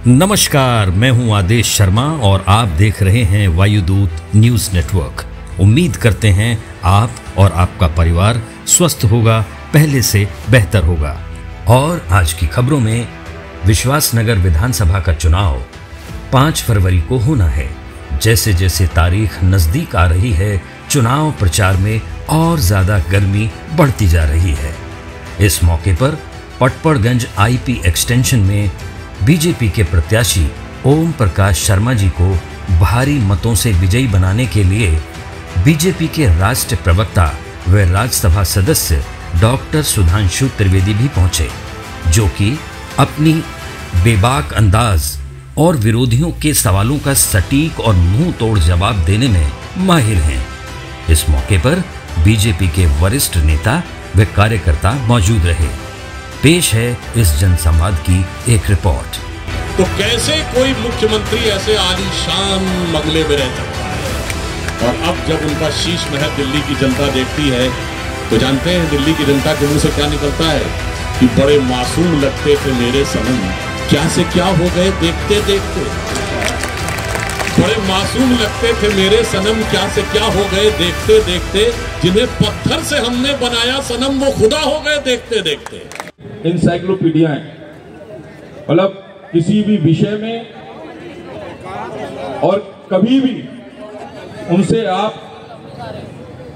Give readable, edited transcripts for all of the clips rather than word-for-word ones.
नमस्कार, मैं हूं आदेश शर्मा और आप देख रहे हैं वायुदूत न्यूज नेटवर्क। उम्मीद करते हैं आप और आपका परिवार स्वस्थ होगा, पहले से बेहतर होगा। और आज की खबरों में विश्वासनगर विधानसभा का चुनाव 5 फरवरी को होना है। जैसे जैसे तारीख नजदीक आ रही है, चुनाव प्रचार में और ज्यादा गर्मी बढ़ती जा रही है। इस मौके पर पटपड़गंज आईपी एक्सटेंशन में बीजेपी के प्रत्याशी ओम प्रकाश शर्मा जी को भारी मतों से विजयी बनाने के लिए बीजेपी के राष्ट्रीय प्रवक्ता व राज्यसभा सदस्य डॉक्टर सुधांशु त्रिवेदी भी पहुंचे, जो कि अपनी बेबाक अंदाज और विरोधियों के सवालों का सटीक और मुंह तोड़ जवाब देने में माहिर हैं। इस मौके पर बीजेपी के वरिष्ठ नेता व कार्यकर्ता मौजूद रहे। पेश है इस जनसंवाद की एक रिपोर्ट। तो कैसे कोई मुख्यमंत्री ऐसे आलीशान बंगले में रह सकता है? और अब जब उनका शीश महल दिल्ली की जनता देखती है तो जानते हैं दिल्ली की जनता के मुंह से क्या निकलता है कि बड़े मासूम लगते थे मेरे सनम, क्या से क्या हो गए देखते देखते। बड़े मासूम लगते थे मेरे सनम, क्या से क्या हो गए देखते देखते। जिन्हें पत्थर से हमने बनाया सनम, वो खुदा हो गए देखते देखते। इंसाइक्लोपीडिया है, मतलब किसी भी विषय में और कभी भी उनसे आप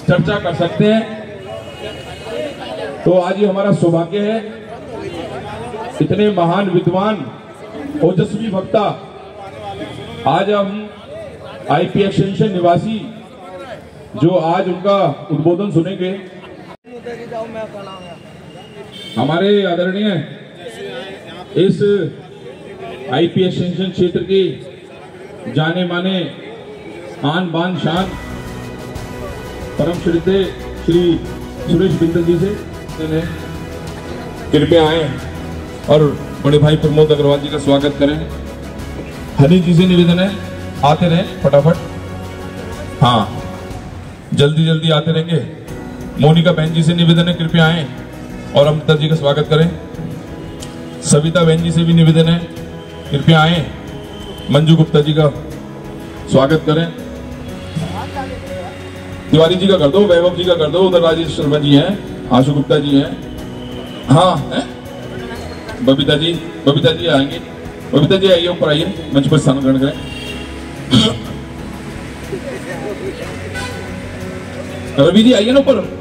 चर्चा कर सकते हैं। तो आज ये हमारा सौभाग्य है, इतने महान विद्वान ओजस्वी वक्ता आज हम आईपी एक्सटेंशन निवासी जो आज उनका उद्बोधन सुनेंगे। हमारे आदरणीय इस आईपी एक्सटेंशन क्षेत्र के जाने माने आन बान शान परम श्रद्धेय श्री सुरेश बिंदल जी से कृपया आए और बड़े भाई प्रमोद अग्रवाल जी का स्वागत करें। हनी जी से निवेदन है, आते रहे फटाफट। हाँ, जल्दी जल्दी आते रहेंगे। मोनिका बहन जी से निवेदन है, कृपया आए और अमृता जी का स्वागत करें। सविता बहन जी से भी निवेदन है, कृपया आए। मंजू गुप्ता जी का स्वागत करें। तिवारी जी का कर दो, वैभव जी का कर दो, उधर राजेश शर्मा जी हैं, आशु गुप्ता जी हैं। हाँ है, बबीता जी आएंगे। बबीता जी आइए, ऊपर आइए, मंच पर स्थान ग्रहण करें। रवि जी आइए ना ऊपर।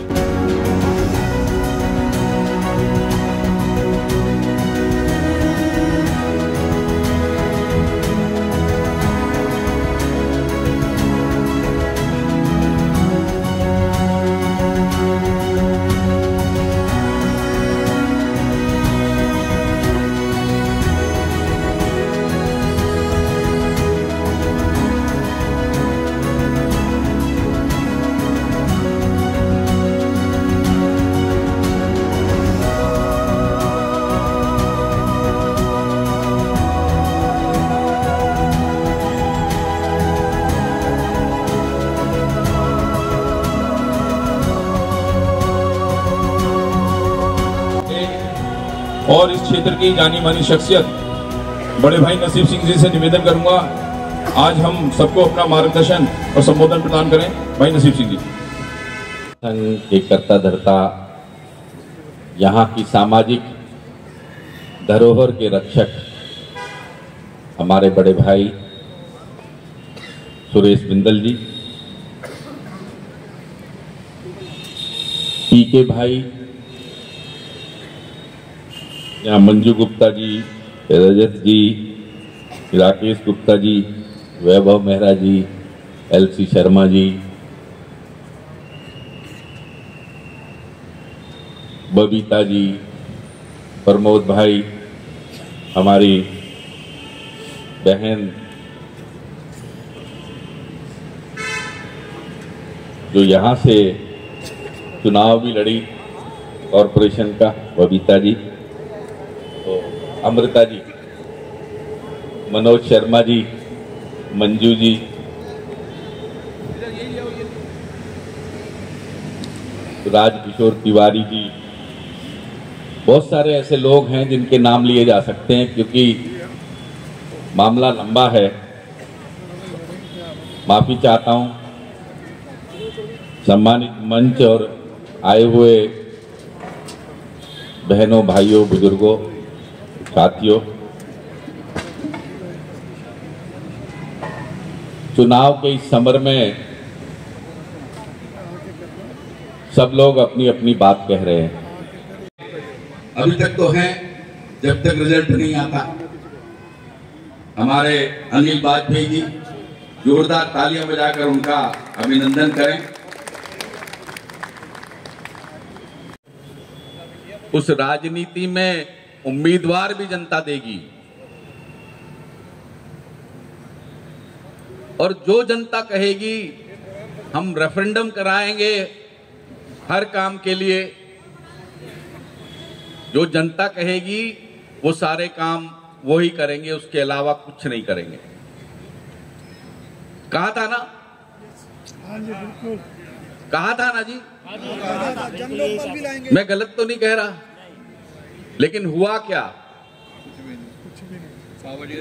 और इस क्षेत्र की जानी मानी शख्सियत बड़े भाई नसीब सिंह जी से निवेदन करूंगा, आज हम सबको अपना मार्गदर्शन और संबोधन प्रदान करें। भाई नसीब सिंह जी। संघ एक करता धरता, यहाँ की सामाजिक धरोहर के रक्षक हमारे बड़े भाई सुरेश बिंदल जी, पीके भाई, यहाँ मंजू गुप्ता जी, रजत जी, राकेश गुप्ता जी, वैभव मेहरा जी, एलसी शर्मा जी, बबीता जी, प्रमोद भाई, हमारी बहन जो यहाँ से चुनाव भी लड़ी कॉरपोरेशन का, बबीता जी, तो अमृता जी, मनोज शर्मा जी, मंजू जी, राजकिशोर तिवारी जी, बहुत सारे ऐसे लोग हैं जिनके नाम लिए जा सकते हैं, क्योंकि मामला लंबा है, माफी चाहता हूं। सम्मानित मंच और आए हुए बहनों, भाइयों, बुजुर्गों, साथियों, चुनाव के इस समर में सब लोग अपनी अपनी बात कह रहे हैं। अभी तक तो है, जब तक रिजल्ट नहीं आता। हमारे अनिल वाजपेयी जी, जोरदार तालियां बजाकर उनका अभिनंदन करें। उस राजनीति में उम्मीदवार भी जनता देगी, और जो जनता कहेगी हम रेफरेंडम कराएंगे हर काम के लिए, जो जनता कहेगी वो सारे काम वो ही करेंगे, उसके अलावा कुछ नहीं करेंगे। कहा था ना? कहा था ना जी? मैं गलत तो नहीं कह रहा, लेकिन हुआ क्या?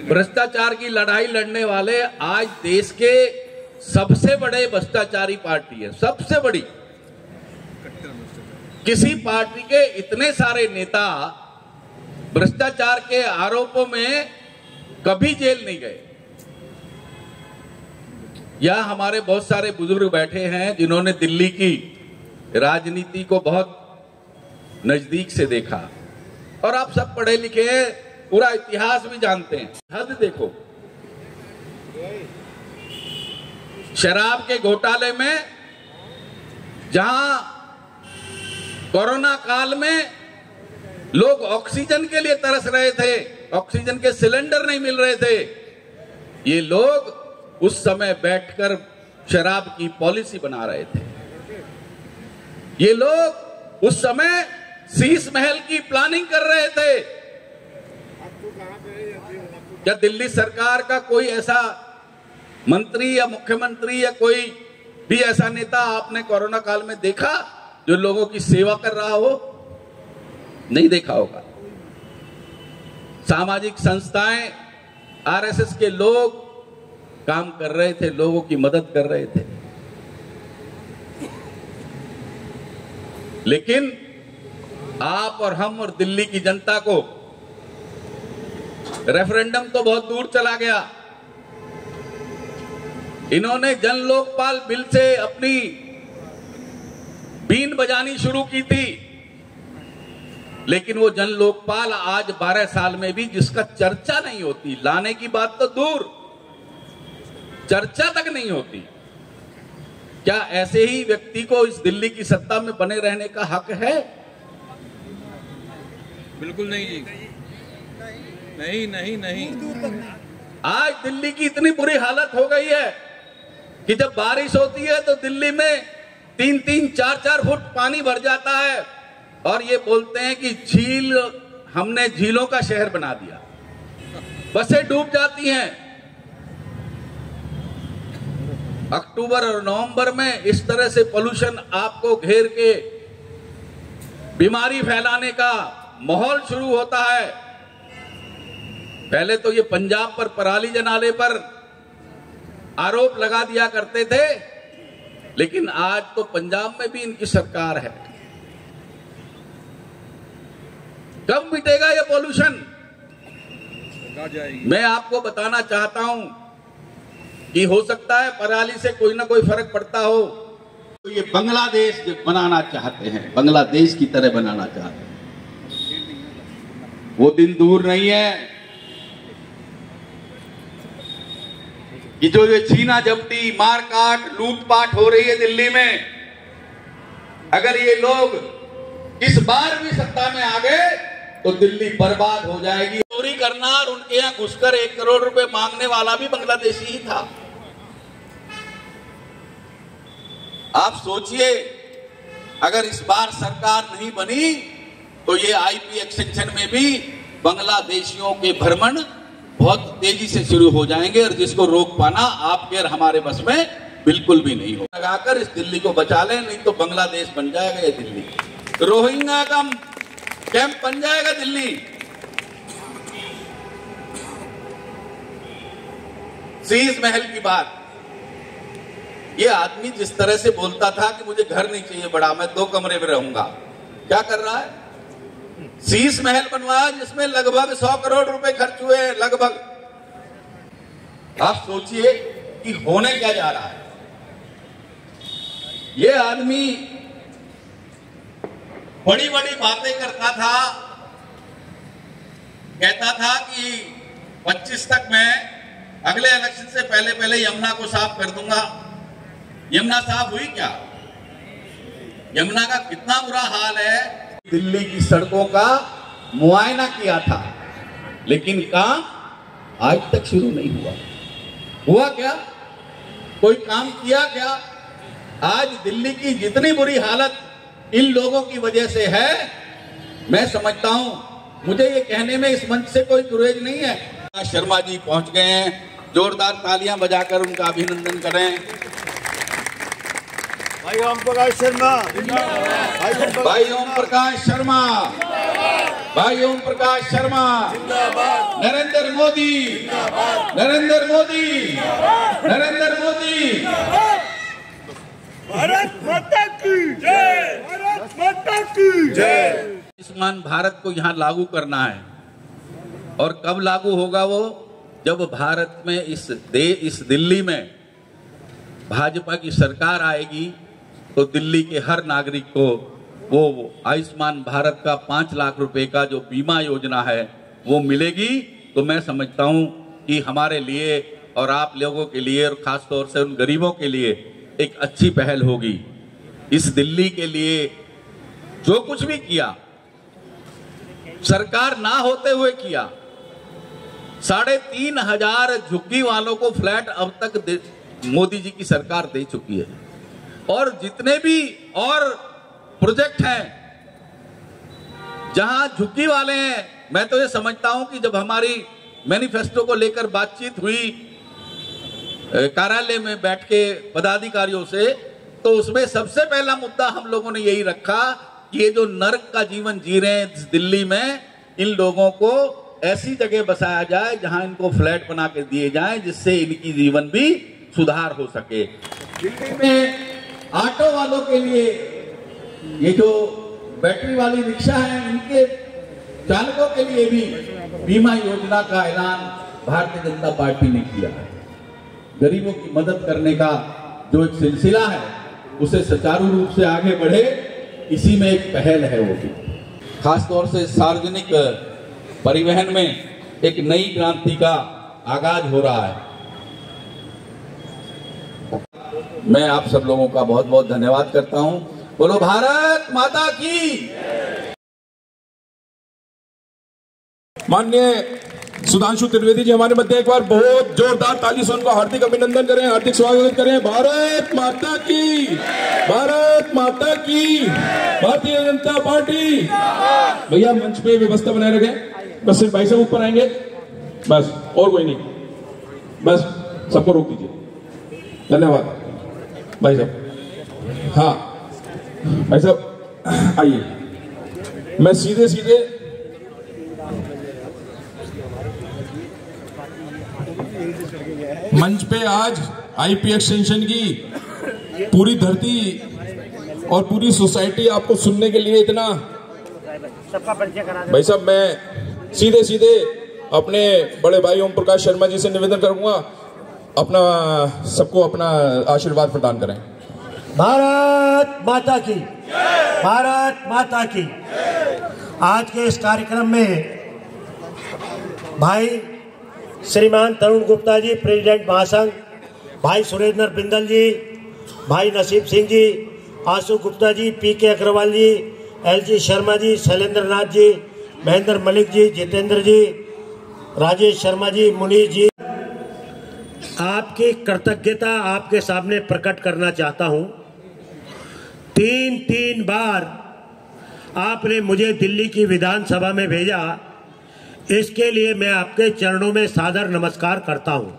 भ्रष्टाचार की लड़ाई लड़ने वाले आज देश के सबसे बड़े भ्रष्टाचारी पार्टी है, सबसे बड़ी। किसी पार्टी के इतने सारे नेता भ्रष्टाचार के आरोपों में कभी जेल नहीं गए। यहां हमारे बहुत सारे बुजुर्ग बैठे हैं जिन्होंने दिल्ली की राजनीति को बहुत नजदीक से देखा, और आप सब पढ़े लिखे हैं, पूरा इतिहास भी जानते हैं। हद देखो, शराब के घोटाले में, जहां कोरोना काल में लोग ऑक्सीजन के लिए तरस रहे थे, ऑक्सीजन के सिलेंडर नहीं मिल रहे थे, ये लोग उस समय बैठकर शराब की पॉलिसी बना रहे थे। ये लोग उस समय शीश महल की प्लानिंग कर रहे थे। क्या दिल्ली सरकार का कोई ऐसा मंत्री या मुख्यमंत्री या कोई भी ऐसा नेता आपने कोरोना काल में देखा जो लोगों की सेवा कर रहा हो? नहीं देखा होगा। सामाजिक संस्थाएं, आरएसएस के लोग काम कर रहे थे, लोगों की मदद कर रहे थे, लेकिन आप और हम और दिल्ली की जनता को रेफरेंडम तो बहुत दूर चला गया। इन्होंने जन लोकपाल बिल से अपनी बीन बजानी शुरू की थी, लेकिन वो जन लोकपाल आज 12 साल में भी जिसका चर्चा नहीं होती, लाने की बात तो दूर, चर्चा तक नहीं होती। क्या ऐसे ही व्यक्ति को इस दिल्ली की सत्ता में बने रहने का हक है? बिल्कुल नहीं जी, नहीं नहीं नहीं। आज दिल्ली की इतनी बुरी हालत हो गई है कि जब बारिश होती है तो दिल्ली में 3-3, 4-4 फुट पानी भर जाता है, और ये बोलते हैं कि झील, हमने झीलों का शहर बना दिया, बसें डूब जाती हैं। अक्टूबर और नवंबर में इस तरह से पोल्यूशन आपको घेर के बीमारी फैलाने का माहौल शुरू होता है। पहले तो ये पंजाब पर पराली जलाने पर आरोप लगा दिया करते थे, लेकिन आज तो पंजाब में भी इनकी सरकार है। कब मिटेगा ये पोल्यूशन? मैं आपको बताना चाहता हूं कि हो सकता है पराली से कोई ना कोई फर्क पड़ता हो। तो ये बांग्लादेश बनाना चाहते हैं, बांग्लादेश की तरह बनाना चाहते हैं। वो दिन दूर नहीं है कि जो ये छीना झपटी, मारकाट, लूटपाट हो रही है दिल्ली में, अगर ये लोग इस बार भी सत्ता में आ गए तो दिल्ली बर्बाद हो जाएगी। चोरी करना और उनके यहां घुसकर 1 करोड़ रुपए मांगने वाला भी बांग्लादेशी ही था। आप सोचिए, अगर इस बार सरकार नहीं बनी तो ये आईपी एक्सटेंशन में भी बांग्लादेशियों के भ्रमण बहुत तेजी से शुरू हो जाएंगे, और जिसको रोक पाना आपके और हमारे बस में बिल्कुल भी नहीं हो। लगाकर इस दिल्ली को बचा लें, नहीं तो बांग्लादेश बन जाएगा ये दिल्ली, रोहिंग्या का कैंप बन जाएगा दिल्ली। शीश महल की बात, ये आदमी जिस तरह से बोलता था कि मुझे घर नहीं चाहिए बड़ा, मैं 2 कमरे में रहूंगा, क्या कर रहा है? शीश महल बनवाया जिसमें लगभग 100 करोड़ रुपए खर्च हुए, लगभग। आप सोचिए कि होने क्या जा रहा है। ये आदमी बड़ी बड़ी बातें करता था, कहता था कि 25 तक मैं अगले इलेक्शन से पहले यमुना को साफ कर दूंगा। यमुना साफ हुई क्या? यमुना का कितना बुरा हाल है। दिल्ली की सड़कों का मुआयना किया था, लेकिन काम आज तक शुरू नहीं हुआ क्या? कोई काम किया क्या? आज दिल्ली की जितनी बुरी हालत इन लोगों की वजह से है, मैं समझता हूं, मुझे ये कहने में इस मंच से कोई गुरेज नहीं है। शर्मा जी पहुंच गए हैं, जोरदार तालियां बजाकर उनका अभिनंदन करें। भाई ओम प्रकाश शर्मा, भाई ओम प्रकाश शर्मा, भाई ओम प्रकाश शर्मा, नरेंद्र मोदी, नरेंद्र मोदी, नरेंद्र मोदी, भारत माता की जय, भारत माता की जय। आयुष्मान भारत को यहाँ लागू करना है, और कब लागू होगा वो? जब भारत में इस दिल्ली में भाजपा की सरकार आएगी, तो दिल्ली के हर नागरिक को वो आयुष्मान भारत का 5 लाख रुपए का जो बीमा योजना है वो मिलेगी। तो मैं समझता हूं कि हमारे लिए और आप लोगों के लिए, और खास तौर से उन गरीबों के लिए एक अच्छी पहल होगी। इस दिल्ली के लिए जो कुछ भी किया, सरकार ना होते हुए किया। 3,500 झुग्गी वालों को फ्लैट अब तक मोदी जी की सरकार दे चुकी है, और जितने भी और प्रोजेक्ट हैं जहां झुग्गी वाले हैं, मैं तो ये समझता हूं कि जब हमारी मैनिफेस्टो को लेकर बातचीत हुई कार्यालय में बैठ के पदाधिकारियों से, तो उसमें सबसे पहला मुद्दा हम लोगों ने यही रखा कि ये जो नर्क का जीवन जी रहे हैं दिल्ली में, इन लोगों को ऐसी जगह बसाया जाए जहां इनको फ्लैट बना के दिए जाएं, जिससे इनकी जीवन भी सुधार हो सके। दिल्ली में ऑटो वालों के लिए ये जो बैटरी वाली रिक्शा है, इनके चालकों के लिए भी बीमा योजना का ऐलान भारतीय जनता पार्टी ने किया है। गरीबों की मदद करने का जो एक सिलसिला है, उसे सुचारू रूप से आगे बढ़े, इसी में एक पहल है वो भी। खास तौर से सार्वजनिक परिवहन में एक नई क्रांति का आगाज हो रहा है। मैं आप सब लोगों का बहुत बहुत धन्यवाद करता हूं। बोलो भारत माता की। माननीय सुधांशु त्रिवेदी जी हमारे मध्य, एक बार बहुत जोरदार ताली से उनको हार्दिक अभिनंदन करें, हार्दिक स्वागत करें। भारत माता की, भारत माता की, भारतीय जनता पार्टी। भैया मंच पे व्यवस्था बनाए रखें, बस सिर्फ भाई साहब ऊपर आएंगे, बस और कोई नहीं, बस सबको रोक दीजिए। धन्यवाद भाई साहब। हाँ भाई साहब आइए, मैं सीधे सीधे मंच पे आज आईपी एक्सटेंशन की पूरी धरती और पूरी सोसाइटी आपको सुनने के लिए इतना, भाई साहब मैं सीधे सीधे अपने बड़े भाई ओम प्रकाश शर्मा जी से निवेदन करूंगा, अपना सबको अपना आशीर्वाद प्रदान करें। भारत माता की, भारत माता की। आज के इस कार्यक्रम में भाई श्रीमान तरुण गुप्ता जी, प्रेसिडेंट महासंघ, भाई सुरेंद्र बिंदल जी, भाई नसीब सिंह जी, आशु गुप्ता जी, पीके अग्रवाल जी, एलजी शर्मा जी, शैलेंद्र नाथ जी, महेंद्र मलिक जी, जितेंद्र जी, राजेश शर्मा जी, मुनीर जी, आपकी कृतज्ञता आपके सामने प्रकट करना चाहता हूं। 3 बार आपने मुझे दिल्ली की विधानसभा में भेजा, इसके लिए मैं आपके चरणों में सादर नमस्कार करता हूं।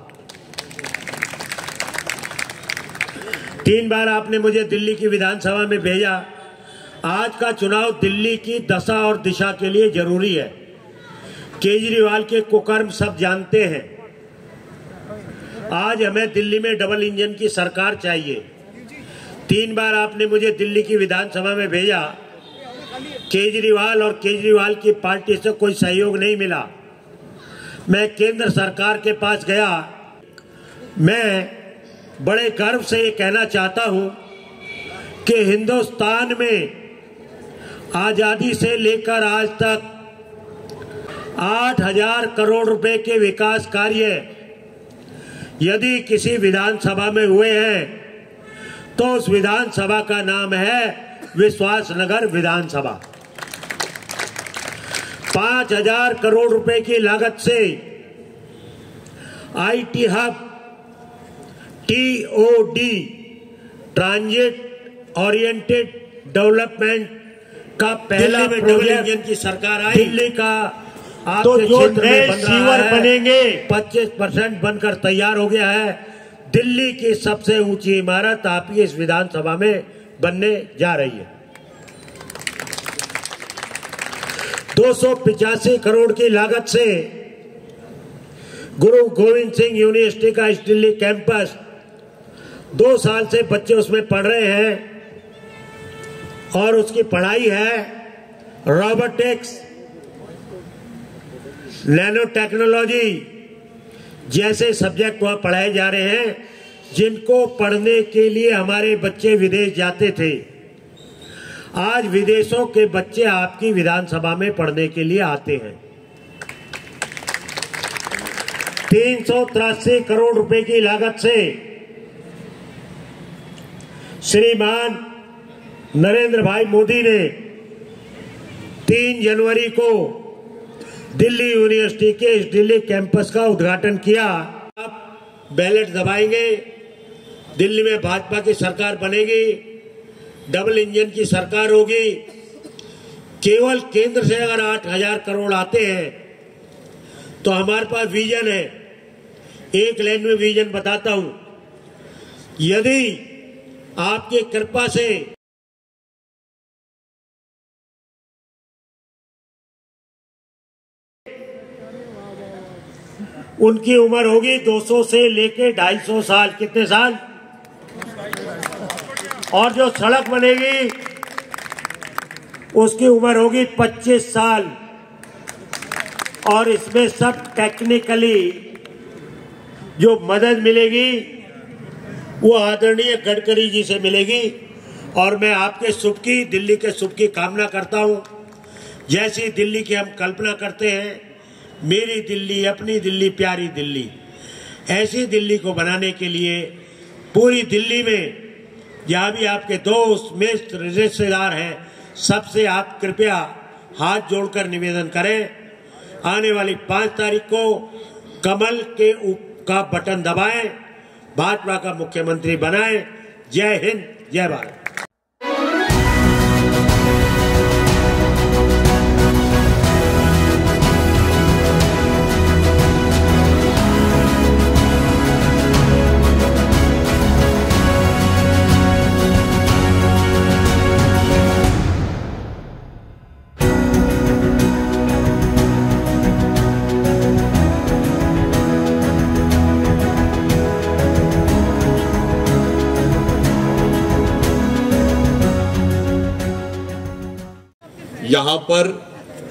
3 बार आपने मुझे दिल्ली की विधानसभा में भेजा। आज का चुनाव दिल्ली की दशा और दिशा के लिए जरूरी है। केजरीवाल के कुकर्म सब जानते हैं, आज हमें दिल्ली में डबल इंजन की सरकार चाहिए। 3 बार आपने मुझे दिल्ली की विधानसभा में भेजा, केजरीवाल और केजरीवाल की पार्टी से कोई सहयोग नहीं मिला। मैं केंद्र सरकार के पास गया। मैं बड़े गर्व से ये कहना चाहता हूं कि हिंदुस्तान में आजादी से लेकर आज तक 8,000 करोड़ रुपए के विकास कार्य यदि किसी विधानसभा में हुए हैं तो उस विधानसभा का नाम है विश्वासनगर विधानसभा। 5,000 करोड़ रुपए की लागत से IT hub TOD transit oriented development का पहला डबल इंजन की सरकार आई। दिल्ली का तो जो नए सीवर बनेंगे 25% बनकर तैयार हो गया है। दिल्ली की सबसे ऊंची इमारत आपकी इस विधानसभा में बनने जा रही है। 285 करोड़ की लागत से गुरु गोविंद सिंह यूनिवर्सिटी का इस दिल्ली कैंपस 2 साल से बच्चे उसमें पढ़ रहे हैं और उसकी पढ़ाई है रोबोटिक्स, नैनो टेक्नोलॉजी जैसे सब्जेक्ट वहां पढ़ाए जा रहे हैं जिनको पढ़ने के लिए हमारे बच्चे विदेश जाते थे। आज विदेशों के बच्चे आपकी विधानसभा में पढ़ने के लिए आते हैं। 383 करोड़ रुपए की लागत से श्रीमान नरेंद्र भाई मोदी ने 3 जनवरी को दिल्ली यूनिवर्सिटी के इस दिल्ली कैंपस का उद्घाटन किया। आप बैलेट दबाएंगे, दिल्ली में भाजपा की सरकार बनेगी, डबल इंजन की सरकार होगी। केवल केंद्र से अगर 8,000 करोड़ आते हैं तो हमारे पास विजन है। एक लाइन में विजन बताता हूं। यदि आपकी कृपा से उनकी उम्र होगी 200 से लेके 250 साल। कितने साल? और जो सड़क बनेगी उसकी उम्र होगी 25 साल। और इसमें सब टेक्निकली जो मदद मिलेगी वो आदरणीय गडकरी जी से मिलेगी। और मैं आपके शुभ की, दिल्ली के शुभ की कामना करता हूं। जैसी दिल्ली की हम कल्पना करते हैं, मेरी दिल्ली, अपनी दिल्ली, प्यारी दिल्ली, ऐसी दिल्ली को बनाने के लिए पूरी दिल्ली में जहाँ भी आपके दोस्त मित्र रिश्तेदार हैं, सबसे आप कृपया हाथ जोड़कर निवेदन करें। आने वाली 5 तारीख को कमल का बटन दबाएं, भाजपा का मुख्यमंत्री बनाएं। जय हिंद, जय भारत। यहाँ पर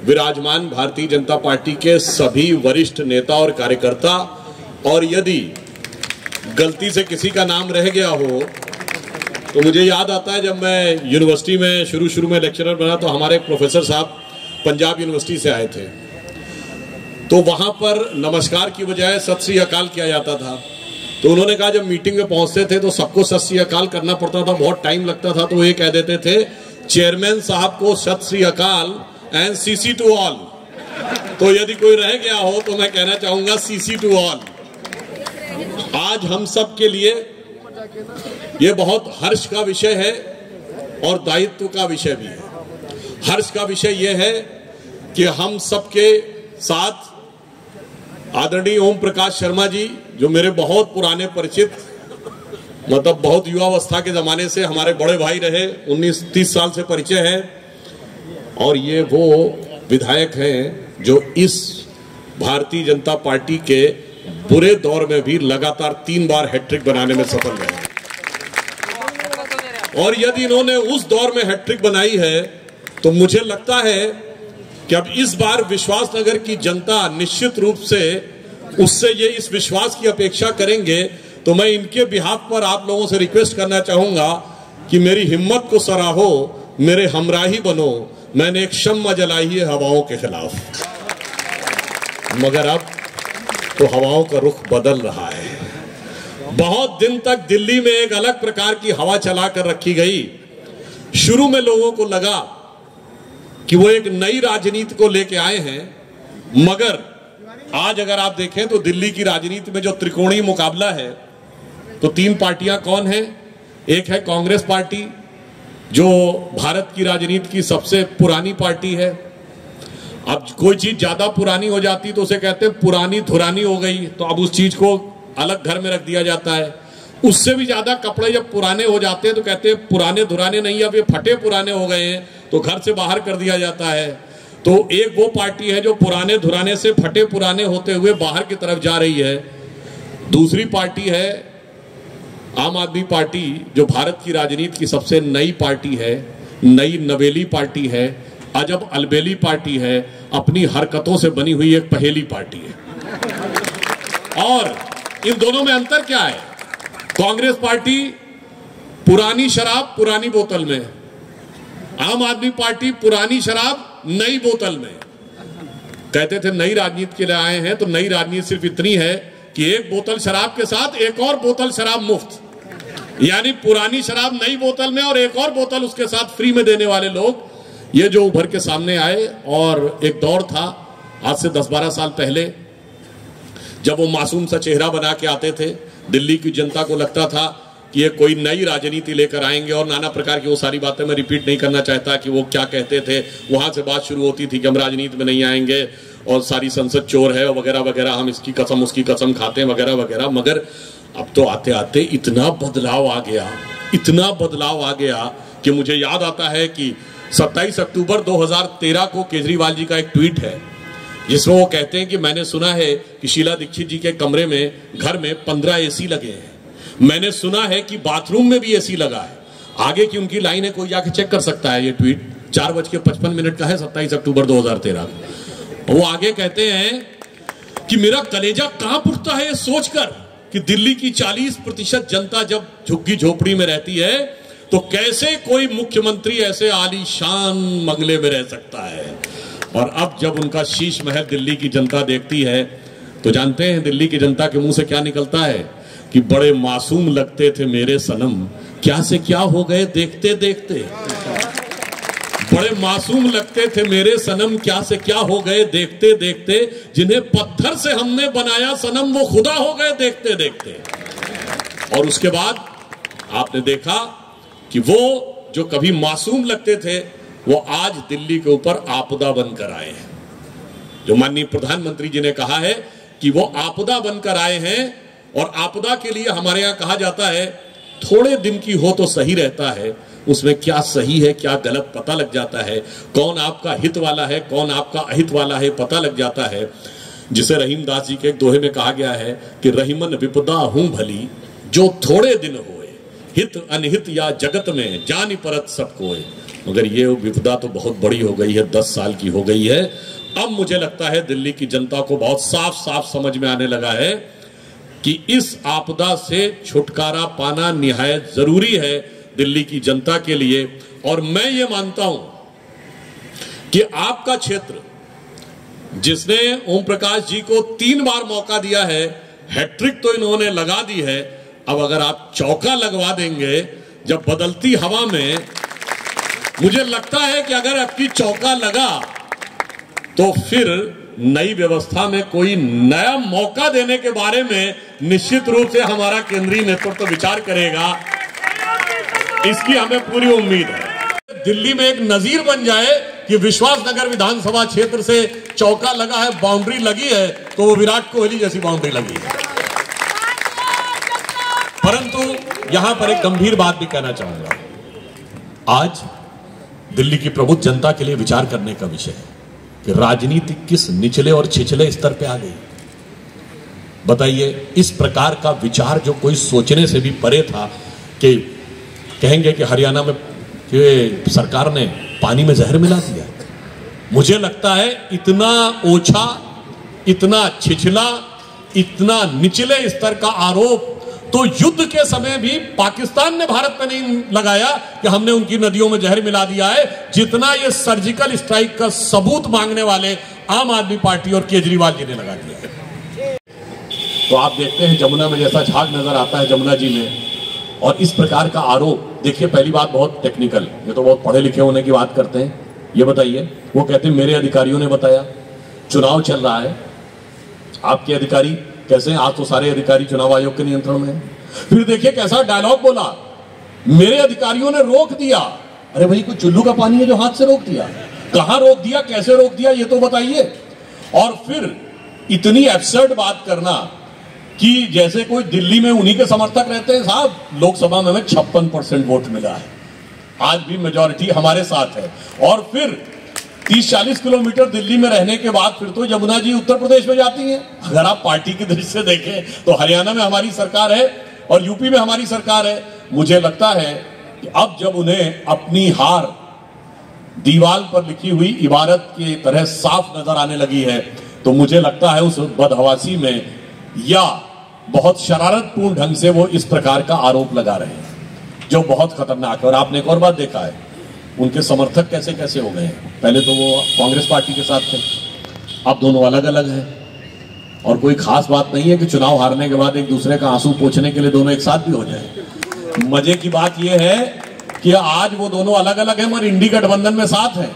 विराजमान भारतीय जनता पार्टी के सभी वरिष्ठ नेता और कार्यकर्ता, और यदि गलती से किसी का नाम रह गया हो तो मुझे याद आता है जब मैं यूनिवर्सिटी में शुरू में लेक्चरर बना तो हमारे एक प्रोफेसर साहब पंजाब यूनिवर्सिटी से आए थे, तो वहां पर नमस्कार की बजाय सत श्री अकाल किया जाता था। तो उन्होंने कहा जब मीटिंग में पहुंचते थे तो सबको सत श्री अकाल करना पड़ता था, बहुत टाइम लगता था, तो वो ये कह देते थे चेयरमैन साहब को सत श्री अकाल एंड सीसी टू ऑल। तो यदि कोई रह गया हो तो मैं कहना चाहूंगा सीसी टू ऑल। आज हम सब के लिए ये बहुत हर्ष का विषय है और दायित्व का विषय भी है। हर्ष का विषय यह है कि हम सबके साथ आदरणीय ओम प्रकाश शर्मा जी, जो मेरे बहुत पुराने परिचित, मतलब बहुत युवावस्था के जमाने से हमारे बड़े भाई रहे, 19-30 साल से परिचय है, और ये वो विधायक हैं जो इस भारतीय जनता पार्टी के बुरे दौर में भी लगातार 3 बार हैट्रिक बनाने में सफल रहे। और यदि इन्होंने उस दौर में हैट्रिक बनाई है तो मुझे लगता है कि अब इस बार विश्वासनगर की जनता निश्चित रूप से उससे ये इस विश्वास की अपेक्षा करेंगे। तो मैं इनके बिहाफ पर आप लोगों से रिक्वेस्ट करना चाहूंगा कि मेरी हिम्मत को सराहो, मेरे हमराही बनो। मैंने एक शम्मा जलाई है हवाओं के खिलाफ, मगर अब तो हवाओं का रुख बदल रहा है। बहुत दिन तक दिल्ली में एक अलग प्रकार की हवा चला कर रखी गई। शुरू में लोगों को लगा कि वो एक नई राजनीति को लेके आए हैं, मगर आज अगर आप देखें तो दिल्ली की राजनीति में जो त्रिकोणीय मुकाबला है तो 3 पार्टियां कौन है? एक है कांग्रेस पार्टी, जो भारत की राजनीति की सबसे पुरानी पार्टी है। अब कोई चीज ज्यादा पुरानी हो जाती तो उसे कहते हैं पुरानी धुरानी हो गई, तो अब उस चीज को अलग घर में रख दिया जाता है। उससे भी ज्यादा कपड़े जब पुराने हो जाते हैं तो कहते हैं पुराने धुराने नहीं, अब ये फटे पुराने हो गए हैं, तो घर से बाहर कर दिया जाता है। तो एक वो पार्टी है जो पुराने धुराने से फटे पुराने होते हुए बाहर की तरफ जा रही है। दूसरी पार्टी है आम आदमी पार्टी, जो भारत की राजनीति की सबसे नई पार्टी है, नई नवेली पार्टी है, अजब अलबेली पार्टी है, अपनी हरकतों से बनी हुई एक पहेली पार्टी है। और इन दोनों में अंतर क्या है? कांग्रेस पार्टी पुरानी शराब पुरानी बोतल में, आम आदमी पार्टी पुरानी शराब नई बोतल में। कहते थे नई राजनीति के लिए आए हैं, तो नई राजनीति सिर्फ इतनी है कि एक बोतल शराब के साथ एक और बोतल शराब मुफ्त, यानी पुरानी शराब नई बोतल में और एक और बोतल उसके साथ फ्री में देने वाले लोग ये जो उभर के सामने आए। और एक दौर था आज से 10-12 साल पहले, जब वो मासूम सा चेहरा बना के आते थे, दिल्ली की जनता को लगता था कि ये कोई नई राजनीति लेकर आएंगे, और नाना प्रकार की वो सारी बातें मैं रिपीट नहीं करना चाहता कि वो क्या कहते थे। वहां से बात शुरू होती थी कि हम राजनीति में नहीं आएंगे और सारी संसद चोर है वगैरह वगैरह, हम इसकी कसम उसकी कसम खाते हैं वगैरह वगैरह। मगर अब तो आते आते इतना बदलाव आ गया, इतना बदलाव आ गया कि मुझे याद आता है कि 27 अक्टूबर 2013 को केजरीवाल जी का एक ट्वीट है जिसमें वो कहते हैं कि मैंने सुना है कि शीला दीक्षित जी के कमरे में घर में 15 एसी लगे हैं, मैंने सुना है कि बाथरूम में भी एसी लगा है। आगे की उनकी लाइन है, कोई जाके चेक कर सकता है। ये ट्वीट 4:55 का है, 27 अक्टूबर 2013 को। वो आगे कहते हैं कि मेरा कलेजा कांप उठता है सोचकर कि दिल्ली की 40% जनता जब झुग्गी झोपड़ी में रहती है तो कैसे कोई मुख्यमंत्री ऐसे आलीशान बंगले में रह सकता है। और अब जब उनका शीश महल दिल्ली की जनता देखती है तो जानते हैं दिल्ली की जनता के मुंह से क्या निकलता है कि बड़े मासूम लगते थे मेरे सनम, क्या से क्या हो गए देखते देखते। बड़े मासूम लगते थे मेरे सनम, क्या से क्या हो गए देखते देखते। जिन्हें पत्थर से हमने बनाया सनम, वो खुदा हो गए देखते देखते। और उसके बाद आपने देखा कि वो जो कभी मासूम लगते थे वो आज दिल्ली के ऊपर आपदा बनकर आए हैं। जो माननीय प्रधानमंत्री जी ने कहा है कि वो आपदा बनकर आए हैं, और आपदा के लिए हमारे यहां कहा जाता है थोड़े दिन की हो तो सही रहता है, उसमें क्या सही है क्या गलत पता लग जाता है, कौन आपका हित वाला है कौन आपका अहित वाला है पता लग जाता है। जिसे रहीमदास जी के एक दोहे में कहा गया है कि रहीमन विपदा हूं भली जो थोड़े दिन होए, हित अनहित या जगत में जानी परत सब कोए। मगर ये विपदा तो बहुत बड़ी हो गई है, 10 साल की हो गई है। अब मुझे लगता है दिल्ली की जनता को बहुत साफ साफ समझ में आने लगा है कि इस आपदा से छुटकारा पाना निहायत जरूरी है दिल्ली की जनता के लिए। और मैं ये मानता हूं कि आपका क्षेत्र जिसने ओम प्रकाश जी को 3 बार मौका दिया है, हैट्रिक तो इन्होंने लगा दी है, अब अगर आप चौका लगवा देंगे जब बदलती हवा में, मुझे लगता है कि अगर आपकी चौका लगा तो फिर नई व्यवस्था में कोई नया मौका देने के बारे में निश्चित रूप से हमारा केंद्रीय नेतृत्व विचार करेगा, इसकी हमें पूरी उम्मीद है। दिल्ली में एक नजीर बन जाए कि विश्वासनगर विधानसभा क्षेत्र से चौका लगा है, बाउंड्री लगी है, तो वो विराट कोहली जैसी बाउंड्री लगी है। परंतु यहां पर एक गंभीर बात भी कहना चाहूंगा, आज दिल्ली की प्रबुद्ध जनता के लिए विचार करने का विषय है कि राजनीति किस निचले और छिछले स्तर पे आ गई। बताइए, इस प्रकार का विचार जो कोई सोचने से भी परे था कि कहेंगे कि हरियाणा में कि सरकार ने पानी में जहर मिला दिया। मुझे लगता है इतना ओछा, इतना छिछला, इतना निचले स्तर का आरोप तो युद्ध के समय भी पाकिस्तान ने भारत पे नहीं लगाया कि हमने उनकी नदियों में जहर मिला दिया है, जितना ये सर्जिकल स्ट्राइक का सबूत मांगने वाले आम आदमी पार्टी और केजरीवाल जी ने लगा दिया है। तो आप देखते हैं जमुना में जैसा झाग नजर आता है जमुना जी में, और इस प्रकार का आरोप। देखिए, पहली बात बहुत टेक्निकल, ये तो बहुत पढ़े लिखे होने की बात करते हैं। ये बताइए, वो कहते हैं मेरे अधिकारियों ने बताया, चुनाव चल रहा है, आपके अधिकारी कैसे? आज तो सारे अधिकारी चुनाव आयोग के नियंत्रण में है। फिर देखिए कैसा डायलॉग बोला, मेरे अधिकारियों ने रोक दिया। अरे भाई, कोई चुल्लू का पानी है जो हाथ से रोक दिया? कहां रोक दिया, कैसे रोक दिया, ये तो बताइए। और फिर इतनी एब्सर्ड बात करना कि जैसे कोई दिल्ली में उन्हीं के समर्थक रहते हैं। साहब, लोकसभा में हमें 56% वोट मिला है, आज भी मेजॉरिटी हमारे साथ है। और फिर 30-40 किलोमीटर दिल्ली में रहने के बाद फिर तो यमुना जी उत्तर प्रदेश में जाती हैं। अगर आप पार्टी की दृष्टि से देखें तो हरियाणा में हमारी सरकार है और यूपी में हमारी सरकार है। मुझे लगता है कि अब जब उन्हें अपनी हार दीवार पर लिखी हुई इबारत की तरह साफ नजर आने लगी है, तो मुझे लगता है उस बदहवासी में या बहुत शरारतपूर्ण ढंग से वो इस प्रकार का आरोप लगा रहे हैं, जो बहुत खतरनाक है। और आपने एक और बात देखा है, उनके समर्थक कैसे कैसे हो गए हैं। पहले तो वो कांग्रेस पार्टी के साथ थे, अब दोनों अलग अलग हैं। और कोई खास बात नहीं है कि चुनाव हारने के बाद एक दूसरे का आंसू पोंछने के लिए दोनों एक साथ भी हो जाए। मजे की बात यह है कि आज वो दोनों अलग अलग हैं मगर इंडी गठबंधन में साथ हैं।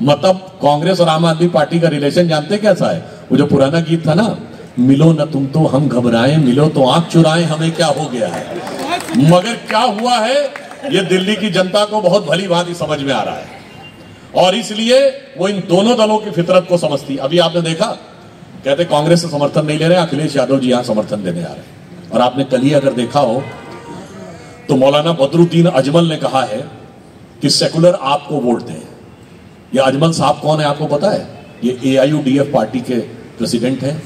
मतलब कांग्रेस और आम आदमी पार्टी का रिलेशन जानते कैसा है? वो जो पुराना गीत था ना, मिलो न तुम तो हम घबराएं, मिलो तो आंख चुराएं, हमें क्या हो गया है। मगर क्या हुआ है, ये दिल्ली की जनता को बहुत भली भांति समझ में आ रहा है, और इसलिए वो इन दोनों दलों की फितरत को समझती। अभी आपने देखा, कहते कांग्रेस से समर्थन नहीं ले रहे, अखिलेश यादव जी यहां समर्थन देने आ रहे हैं। और आपने कल ही अगर देखा हो तो मौलाना बदरुद्दीन अजमल ने कहा है कि सेकुलर आपको वोट दें। ये अजमल साहब कौन है आपको पता है? ये AIUDF पार्टी के प्रेसिडेंट हैं,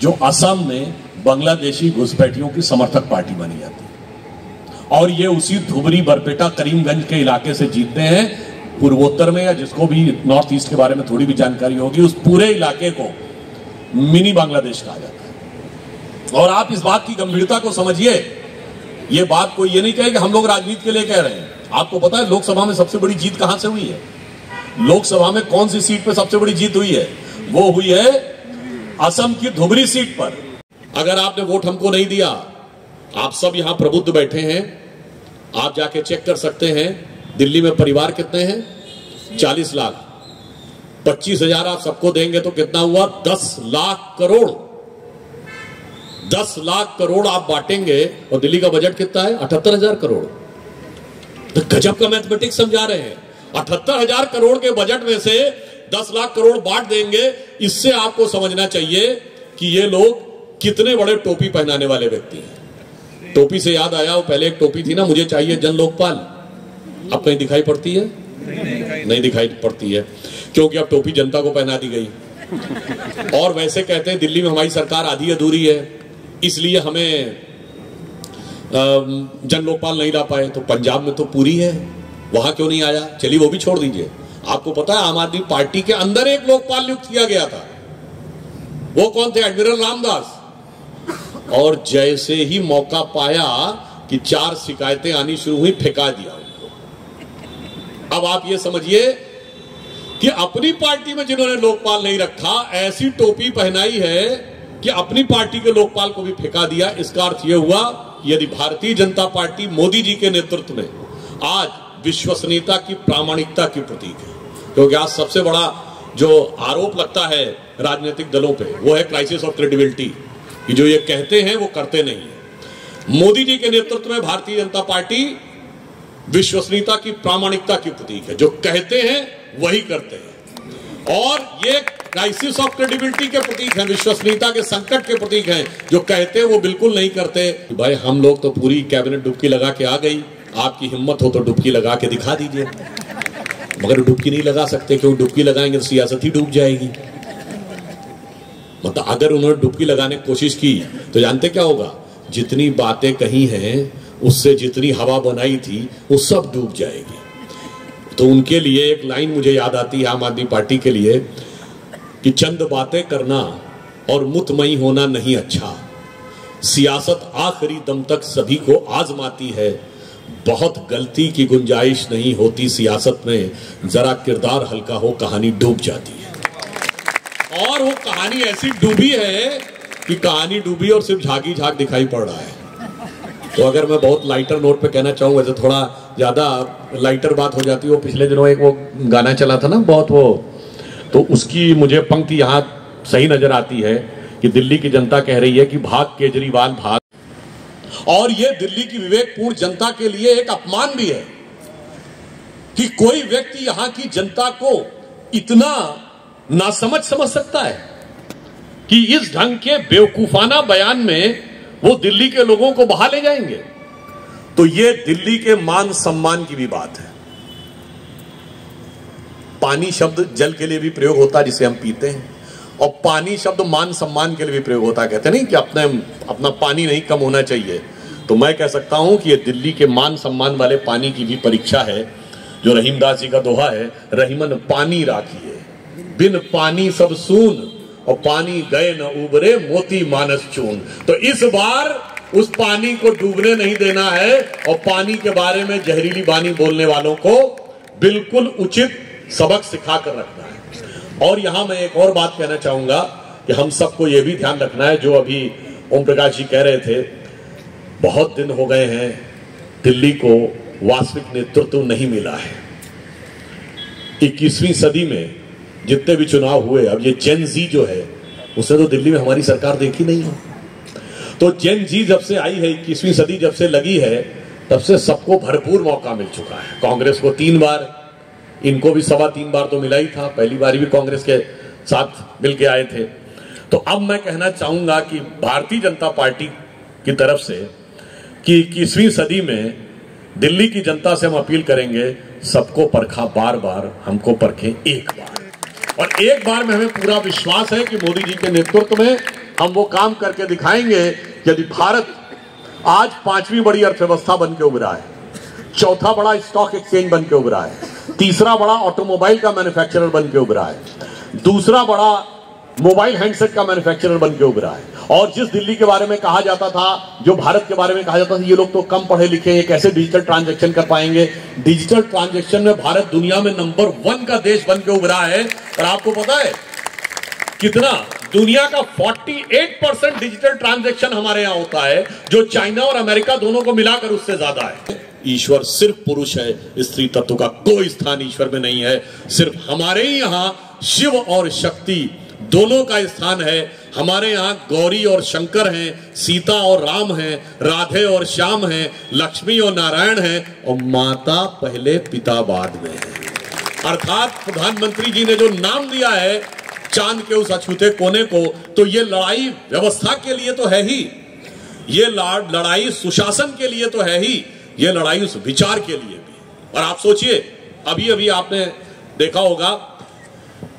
जो असम में बांग्लादेशी घुसपैठियों की समर्थक पार्टी बनी जाती है। और ये उसी धुबरी, बरपेटा, करीमगंज के इलाके से जीतते हैं। पूर्वोत्तर में, या जिसको भी नॉर्थ ईस्ट के बारे में थोड़ी भी जानकारी होगी, उस पूरे इलाके को मिनी बांग्लादेश कहा जाता है। और आप इस बात की गंभीरता को समझिए, ये बात कोई ये नहीं कहे कि हम लोग राजनीति के लिए कह रहे हैं। आपको पता है लोकसभा में सबसे बड़ी जीत कहां से हुई है? लोकसभा में कौन सी सीट पर सबसे बड़ी जीत हुई है? वो हुई है असम की धुबरी सीट पर। अगर आपने वोट हमको नहीं दिया, आप सब यहां प्रबुद्ध बैठे हैं, आप जाके चेक कर सकते हैं दिल्ली में परिवार कितने हैं? 40 लाख। 25,000 आप सबको देंगे तो कितना हुआ? 10 लाख करोड़। 10 लाख करोड़ आप बांटेंगे, और दिल्ली का बजट कितना है? 78,000 करोड़। तो गजब का मैथमेटिक्स समझा रहे हैं। 78,000 करोड़ के बजट में से 10 लाख करोड़ बांट देंगे। इससे आपको समझना चाहिए कि ये लोग कितने बड़े टोपी पहनाने वाले व्यक्ति हैं। टोपी से याद आया, वो पहले एक टोपी थी ना, मुझे चाहिए जन लोकपाल, अब कहीं दिखाई पड़ती है? नहीं दिखाई पड़ती है, क्योंकि अब टोपी जनता को पहना दी गई। और वैसे कहते हैं दिल्ली में हमारी सरकार आधी अधूरी है, इसलिए हमें जन लोकपाल नहीं ला पाए। तो पंजाब में तो पूरी है, वहां क्यों नहीं आया? चलिए वो भी छोड़ दीजिए। आपको पता है आम आदमी पार्टी के अंदर एक लोकपाल नियुक्त किया गया था। वो कौन थे? एडमिरल रामदास। और जैसे ही मौका पाया कि 4 शिकायतें आनी शुरू हुई, फेंका दिया उनको। अब आप ये समझिए कि अपनी पार्टी में जिन्होंने लोकपाल नहीं रखा, ऐसी टोपी पहनाई है कि अपनी पार्टी के लोकपाल को भी फेंका दिया। इसका अर्थ यह हुआ यदि भारतीय जनता पार्टी मोदी जी के नेतृत्व में आज विश्वसनीयता की, प्रामाणिकता की प्रतीक है। क्योंकि आज सबसे बड़ा जो आरोप लगता है राजनीतिक दलों पे, वो है क्राइसिस ऑफ क्रेडिबिलिटी, कि जो ये कहते हैं वो करते नहीं है। मोदी जी के नेतृत्व में भारतीय जनता पार्टी विश्वसनीयता की, प्रामाणिकता की प्रतीक है। जो कहते हैं वही करते हैं, और ये क्राइसिस ऑफ क्रेडिबिलिटी के प्रतीक हैं, विश्वसनीयता के संकट के प्रतीक हैं। जो कहते हैं वो बिल्कुल नहीं करते। भाई हम लोग तो पूरी कैबिनेट डुबकी लगा के आ गई, आपकी हिम्मत हो तो डुबकी लगा के दिखा दीजिए। मगर डुबकी नहीं लगा सकते, क्योंकि डुबकी लगाएंगे तो सियासत ही डूब जाएगी। मतलब अगर उन्होंने डुबकी लगाने की कोशिश की तो जानते क्या होगा, जितनी बातें कही हैं उससे जितनी हवा बनाई थी वो सब डूब जाएगी। तो उनके लिए एक लाइन मुझे याद आती है आम आदमी पार्टी के लिए कि चंद बातें करना और मुतमई होना नहीं अच्छा, सियासत आखिरी दम तक सभी को आजमाती है, बहुत गलती की गुंजाइश नहीं होती सियासत में, जरा किरदार हल्का हो कहानी डूब जाती है। और वो कहानी ऐसी डूबी है कि कहानी डूबी और सिर्फ झागी झाग दिखाई पड़ रहा है। तो अगर मैं बहुत लाइटर नोट पे कहना चाहूँ, वैसे थोड़ा ज्यादा लाइटर बात हो जाती है, वो पिछले दिनों एक वो गाना चला था ना बहुत, वो तो उसकी मुझे पंक्ति यहाँ सही नजर आती है कि दिल्ली की जनता कह रही है कि भाग केजरीवाल भाग। और ये दिल्ली की विवेकपूर्ण जनता के लिए एक अपमान भी है कि कोई व्यक्ति यहां की जनता को इतना नासमझ समझ सकता है कि इस ढंग के बेवकूफाना बयान में वो दिल्ली के लोगों को बहा ले जाएंगे। तो ये दिल्ली के मान सम्मान की भी बात है। पानी शब्द जल के लिए भी प्रयोग होता है जिसे हम पीते हैं, और पानी शब्द मान सम्मान के लिए भी प्रयोग होता है। कहते नहीं कि अपना पानी नहीं कम होना चाहिए। तो मैं कह सकता हूं कि ये दिल्ली के मान सम्मान वाले पानी की भी परीक्षा है, जो रहीमदास जी का दोहा है, रहीमन पानी राखिए बिन पानी सब सून, और पानी गए न उबरे मोती मानस चून। तो इस बार उस पानी को डूबने नहीं देना है, और पानी के बारे में जहरीली बानी बोलने वालों को बिल्कुल उचित सबक सिखा कर रखना है। और यहां मैं एक और बात कहना चाहूंगा कि हम सबको यह भी ध्यान रखना है, जो अभी ओम प्रकाश जी कह रहे थे, बहुत दिन हो गए हैं दिल्ली को वास्तविक नेतृत्व नहीं मिला है। 21वीं सदी में जितने भी चुनाव हुए, अब ये जेन जी जो है उसने तो दिल्ली में हमारी सरकार देखी नहीं है। तो जेन जी जब से आई है, 21वीं सदी जब से लगी है, तब से सबको भरपूर मौका मिल चुका है। कांग्रेस को 3 बार, इनको भी 3.25 बार तो मिला ही था, पहली बार भी कांग्रेस के साथ मिलके आए थे। तो अब मैं कहना चाहूंगा कि भारतीय जनता पार्टी की तरफ से कि 21वीं सदी में दिल्ली की जनता से हम अपील करेंगे, सबको परखा बार बार, हमको परखे एक बार। और एक बार में हमें पूरा विश्वास है कि मोदी जी के नेतृत्व में हम वो काम करके दिखाएंगे। यदि भारत आज 5वीं बड़ी अर्थव्यवस्था बन के उभरा है, 4था बड़ा स्टॉक एक्सचेंज बन के उभरा है, 3रा बड़ा ऑटोमोबाइल का मैन्युफैक्चरर बन के उभरा है, 2रा बड़ा मोबाइल हैंडसेट का मैन्युफैक्चरर बन के उभरा है, और जिस दिल्ली के बारे में कहा जाता था, जो भारत के बारे में कहा जाता था, ये लोग तो कम पढ़े लिखे, ये कैसे डिजिटल ट्रांजैक्शन कर पाएंगे, डिजिटल ट्रांजैक्शन में भारत दुनिया में नंबर 1 का देश बन के उभरा है। और आपको पता है कितना, दुनिया का 48% डिजिटल ट्रांजैक्शन हमारे यहां होता है, जो चाइना और अमेरिका दोनों को मिलाकर उससे ज्यादा है। ईश्वर सिर्फ पुरुष है, स्त्री तत्व का कोई स्थान ईश्वर में नहीं है। सिर्फ हमारे ही यहां शिव और शक्ति दोनों का स्थान है। हमारे यहाँ गौरी और शंकर हैं, सीता और राम हैं, राधे और श्याम हैं, लक्ष्मी और नारायण हैं, और माता पहले पिता बाद में है। अर्थात प्रधानमंत्री जी ने जो नाम दिया है चांद के उस अछूते कोने को, तो ये लड़ाई व्यवस्था के लिए तो है ही, ये लड़ाई सुशासन के लिए तो है ही, ये लड़ाई उस विचार के लिए भी। और आप सोचिए, अभी अभी आपने देखा होगा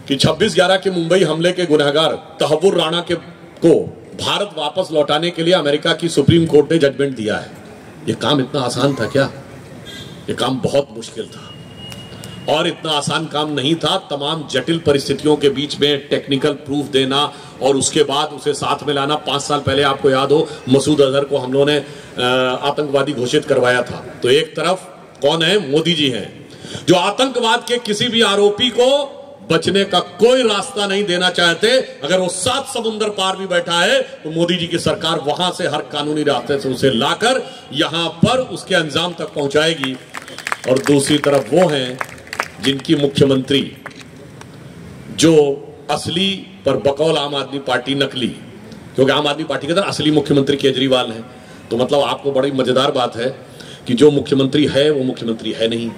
कि 26/11 के मुंबई हमले के गुनहगार तहव्वुर राणा को भारत वापस लौटाने के लिए अमेरिका की सुप्रीम कोर्ट ने जजमेंट दिया है। यह काम इतना आसान था क्या? यह काम बहुत मुश्किल था, और इतना आसान काम नहीं था। तमाम जटिल परिस्थितियों के बीच में टेक्निकल प्रूफ देना और उसके बाद उसे साथ में लाना। 5 साल पहले आपको याद हो, मसूद अजहर को हम लोगों ने आतंकवादी घोषित करवाया था। तो एक तरफ कौन है? मोदी जी हैं, जो आतंकवाद के किसी भी आरोपी को बचने का कोई रास्ता नहीं देना चाहते। अगर वो 7 समुंदर पार भी बैठा है तो मोदी जी की सरकार वहां से हर कानूनी रास्ते से उसे लाकर यहां पर उसके अंजाम तक पहुंचाएगी। और दूसरी तरफ वो हैं जिनकी मुख्यमंत्री, जो असली पर बकौल आम आदमी पार्टी नकली, क्योंकि आम आदमी पार्टी के अंदर असली मुख्यमंत्री केजरीवाल है। तो मतलब आपको बड़ी मजेदार बात है कि जो मुख्यमंत्री है वो मुख्यमंत्री है नहीं,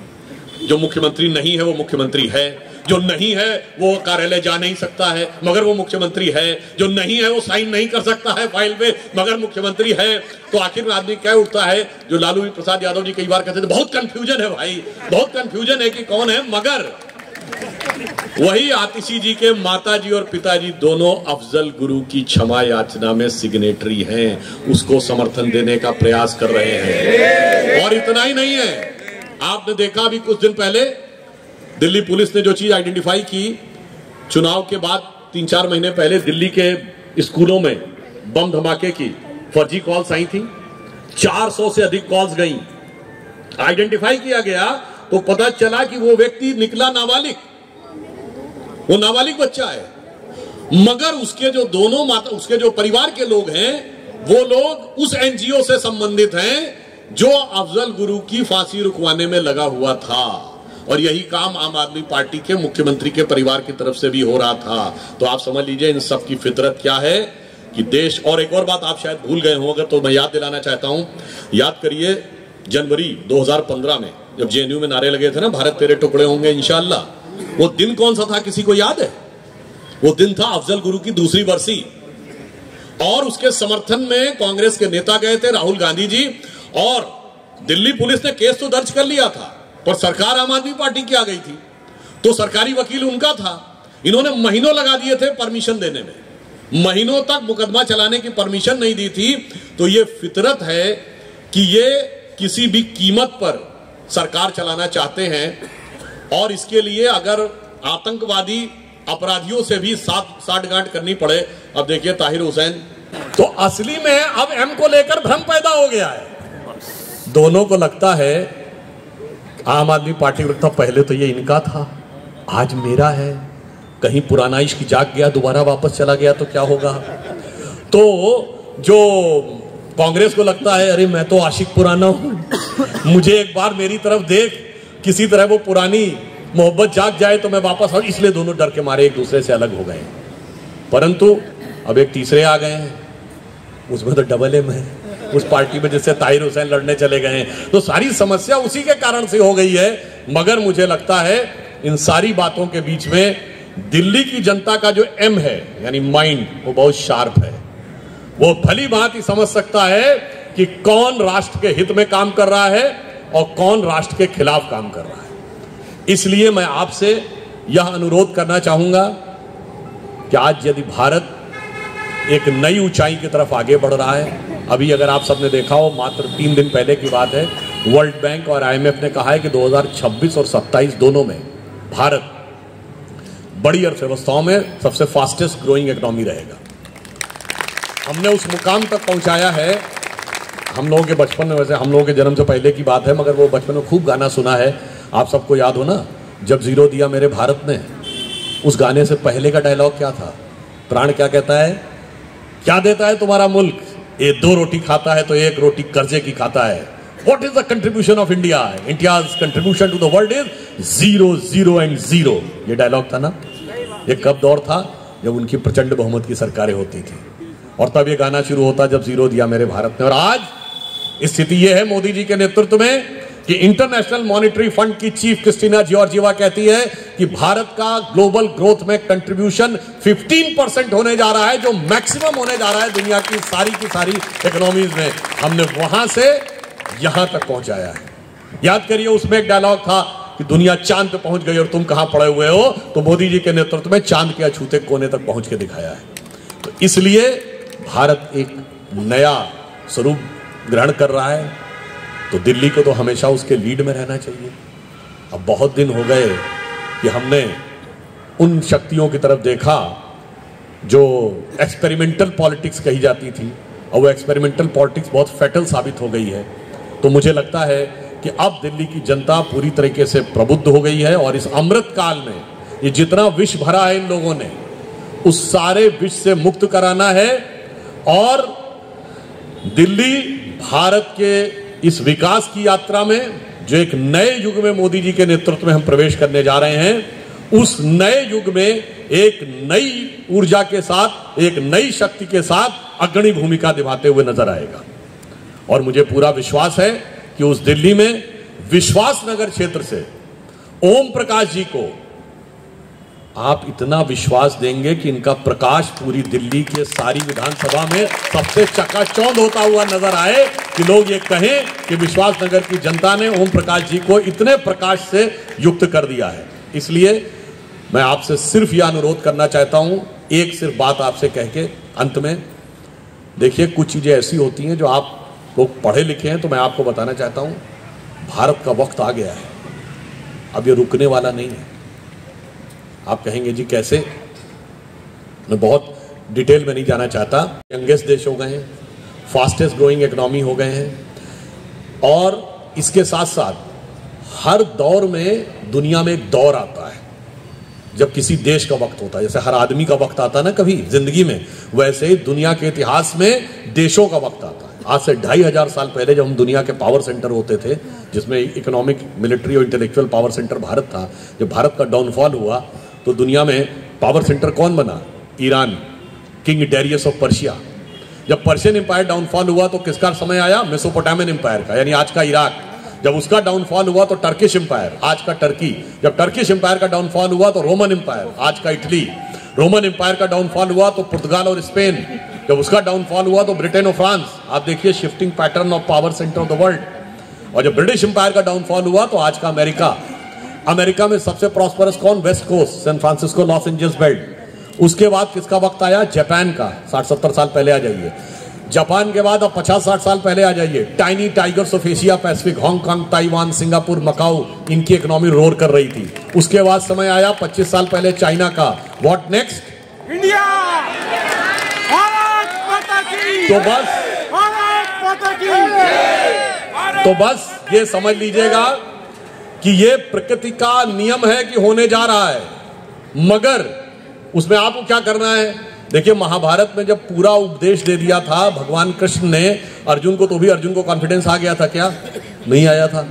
जो मुख्यमंत्री नहीं है वो मुख्यमंत्री है, जो नहीं है वो कार्यालय जा नहीं सकता है मगर वो मुख्यमंत्री है, जो नहीं है वो साइन नहीं कर सकता है फाइल पे मगर मुख्यमंत्री है। तो आखिर में आदमी क्या उठता है? जो लालू प्रसाद यादव जी कई बार कहते थे, बहुत कंफ्यूजन है भाई, बहुत कंफ्यूजन है कि कौन है, मगर वही आतिशी जी के माताजी और पिताजी दोनों अफजल गुरु की क्षमा याचना में सिग्नेटरी हैं, उसको समर्थन देने का प्रयास कर रहे हैं। और इतना ही नहीं है, आपने देखा अभी कुछ दिन पहले दिल्ली पुलिस ने जो चीज आइडेंटिफाई की, चुनाव के बाद 3-4 महीने पहले दिल्ली के स्कूलों में बम धमाके की फर्जी कॉल्स आई थी। 400 से अधिक कॉल्स गई, आइडेंटिफाई किया गया तो पता चला कि वो व्यक्ति निकला नाबालिग, वो नाबालिग बच्चा है, मगर उसके जो दोनों माता, उसके जो परिवार के लोग हैं वो लोग उस एनजीओ से संबंधित हैं जो अफजल गुरु की फांसी रुकवाने में लगा हुआ था। और यही काम आम आदमी पार्टी के मुख्यमंत्री के परिवार की तरफ से भी हो रहा था। तो आप समझ लीजिए इन सब की फितरत क्या है कि देश। और एक और बात आप शायद भूल गए हो, अगर तो मैं याद दिलाना चाहता हूं। याद करिए जनवरी 2015 में जब जेएनयू में नारे लगे थे ना, भारत तेरे टुकड़े होंगे इंशाअल्लाह, वो दिन कौन सा था, किसी को याद है? वो दिन था अफजल गुरु की दूसरी बरसी। और उसके समर्थन में कांग्रेस के नेता गए थे, राहुल गांधी जी, और दिल्ली पुलिस ने केस तो दर्ज कर लिया था, पर सरकार आम आदमी पार्टी की आ गई थी, तो सरकारी वकील उनका था। इन्होंने महीनों लगा दिए थे परमिशन देने में, महीनों तक मुकदमा चलाने की परमिशन नहीं दी थी। तो ये फितरत है कि ये किसी भी कीमत पर सरकार चलाना चाहते हैं, और इसके लिए अगर आतंकवादी अपराधियों से भी साठगांठ करनी पड़े। अब देखिए ताहिर हुसैन, तो असली में अब एम को लेकर भ्रम पैदा हो गया है। दोनों को लगता है, आम आदमी पार्टी को लगता पहले तो ये इनका था, आज मेरा है, कहीं पुराना इश्क जाग गया, दोबारा वापस चला गया तो क्या होगा। तो जो कांग्रेस को लगता है, अरे मैं तो आशिक पुराना हूं, मुझे एक बार मेरी तरफ देख, किसी तरह वो पुरानी मोहब्बत जाग जाए तो मैं वापस आऊं, इसलिए दोनों डर के मारे एक दूसरे से अलग हो गए। परंतु अब एक तीसरे आ गए हैं, उसमें तो डबल एम है, उस पार्टी में जिससे ताहिर हुसैन लड़ने चले गए हैं। तो सारी समस्या उसी के कारण से हो गई है। मगर मुझे लगता है इन सारी बातों के बीच में दिल्ली की जनता का जो एम है, यानी माइंड, वो बहुत शार्प है। वो भली भांति समझ सकता है कि कौन राष्ट्र के हित में काम कर रहा है और कौन राष्ट्र के खिलाफ काम कर रहा है। इसलिए मैं आपसे यह अनुरोध करना चाहूंगा कि आज यदि भारत एक नई ऊंचाई की तरफ आगे बढ़ रहा है, अभी अगर आप सबने देखा हो, मात्र 3 दिन पहले की बात है, वर्ल्ड बैंक और आईएमएफ ने कहा है कि 2026 और 27 दोनों में भारत बड़ी अर्थव्यवस्थाओं में सबसे फास्टेस्ट ग्रोइंग इकोनॉमी रहेगा। हमने उस मुकाम तक पहुंचाया है। हम लोगों के बचपन में, वैसे हम लोगों के जन्म से पहले की बात है, मगर वो बचपन में खूब गाना सुना है, आप सबको याद हो ना, जब जीरो दिया मेरे भारत ने। उस गाने से पहले का डायलॉग क्या था? प्राण क्या कहता है? क्या देता है तुम्हारा मुल्क? ये 2 रोटी खाता है तो 1 रोटी कर्जे की खाता है। What is the contribution of India? India's contribution to the world is 0, 0 and 0। ये डायलॉग था ना। ये कब दौर था? जब उनकी प्रचंड बहुमत की सरकारें होती थी, और तब ये गाना शुरू होता जब जीरो दिया मेरे भारत ने। और आज स्थिति ये है मोदी जी के नेतृत्व में कि इंटरनेशनल मॉनिटरी फंड की चीफ क्रिस्टीना जॉर्जिवा कहती है कि भारत का ग्लोबल ग्रोथ में कंट्रीब्यूशन 15% होने जा रहा है, जो मैक्सिमम होने जा रहा है दुनिया की सारी इकोनॉमीज में। हमने वहां से यहां तक पहुंचाया है। याद करिए, उसमें एक डायलॉग था कि दुनिया चांद पे पहुंच गई और तुम कहां पड़े हुए हो, तो मोदी जी के नेतृत्व में चांद के अछूते कोने तक पहुंच के दिखाया है। तो इसलिए भारत एक नया स्वरूप ग्रहण कर रहा है, तो दिल्ली को तो हमेशा उसके लीड में रहना चाहिए। अब बहुत दिन हो गए कि हमने उन शक्तियों की तरफ देखा जो एक्सपेरिमेंटल पॉलिटिक्स कही जाती थी, और वो एक्सपेरिमेंटल पॉलिटिक्स बहुत फैटल साबित हो गई है। तो मुझे लगता है कि अब दिल्ली की जनता पूरी तरीके से प्रबुद्ध हो गई है, और इस अमृत काल में ये जितना विष भरा है इन लोगों ने, उस सारे विष से मुक्त कराना है। और दिल्ली भारत के इस विकास की यात्रा में, जो एक नए युग में मोदी जी के नेतृत्व में हम प्रवेश करने जा रहे हैं, उस नए युग में एक नई ऊर्जा के साथ, एक नई शक्ति के साथ अग्रणी भूमिका निभाते हुए नजर आएगा। और मुझे पूरा विश्वास है कि उस दिल्ली में विश्वास नगर क्षेत्र से ओम प्रकाश जी को आप इतना विश्वास देंगे कि इनका प्रकाश पूरी दिल्ली के सारी विधानसभा में सबसे चकाचौंध होता हुआ नजर आए, कि लोग ये कहें कि विश्वास नगर की जनता ने ओम प्रकाश जी को इतने प्रकाश से युक्त कर दिया है। इसलिए मैं आपसे सिर्फ यह अनुरोध करना चाहता हूं, एक सिर्फ बात आपसे कह के अंत में, देखिए कुछ चीजें ऐसी होती हैं जो आप लोग पढ़े लिखे हैं, तो मैं आपको बताना चाहता हूं, भारत का वक्त आ गया है, अब ये रुकने वाला नहीं है। आप कहेंगे जी कैसे, मैं बहुत डिटेल में नहीं जाना चाहता। यंगेस्ट देश हो गए हैं, फास्टेस्ट ग्रोइंग इकोनॉमी हो गए हैं, और इसके साथ साथ हर दौर में दुनिया में एक दौर आता है जब किसी देश का वक्त होता है। जैसे हर आदमी का वक्त आता है ना कभी जिंदगी में, वैसे ही दुनिया के इतिहास में देशों का वक्त आता है। आज से 2500 साल पहले जब हम दुनिया के पावर सेंटर होते थे, जिसमें इकोनॉमिक, मिलिट्री और इंटेलेक्चुअल पावर सेंटर भारत था, जब भारत का डाउनफॉल हुआ तो दुनिया में पावर सेंटर कौन बना? Iran, king Darius of Persia. जब पर्शियन एम्पायर डाउनफॉल हुआ तो किसका समय आया? मेसोपोटामियन एम्पायर का, यानी आज का इराक। जब उसका डाउनफॉल हुआ तो टर्किश एम्पायर, आज का टर्की। जब टर्किश एम्पायर का डाउनफॉल हुआ तो रोमन एम्पायर, आज का इटली। रोमन एम्पायर का डाउनफॉल हुआ तो पुर्तगाल और स्पेन। जब उसका डाउनफॉल हुआ तो ब्रिटेन और फ्रांस। आप देखिए shifting pattern of power centre of the world. और जब ब्रिटिश एम्पायर का डाउनफॉल हुआ तो आज का अमेरिका। अमेरिका में सबसे प्रॉस्परस कौन? West coast, San Francisco, Los Angeles belt. उसके बाद किसका वक्त आया? जापान का। 60-70 साल पहले आ जाइए। जापान के बाद अब 50-60 साल पहले आ जाइए। Tiny tigers of Asia Pacific, Hong Kong, Taiwan, Singapore, Macau, इनकी इकोनॉमी रोर कर रही थी। उसके बाद समय आया 25 साल पहले चाइना का। What next? इंडिया। तो बस ये समझ लीजिएगा कि ये प्रकृति का नियम है कि होने जा रहा है, मगर उसमें आपको क्या करना है? देखिए महाभारत में जब पूरा उपदेश दे दिया था भगवान कृष्ण ने अर्जुन को, तो भी अर्जुन को कॉन्फिडेंस आ गया था क्या? नहीं आया था।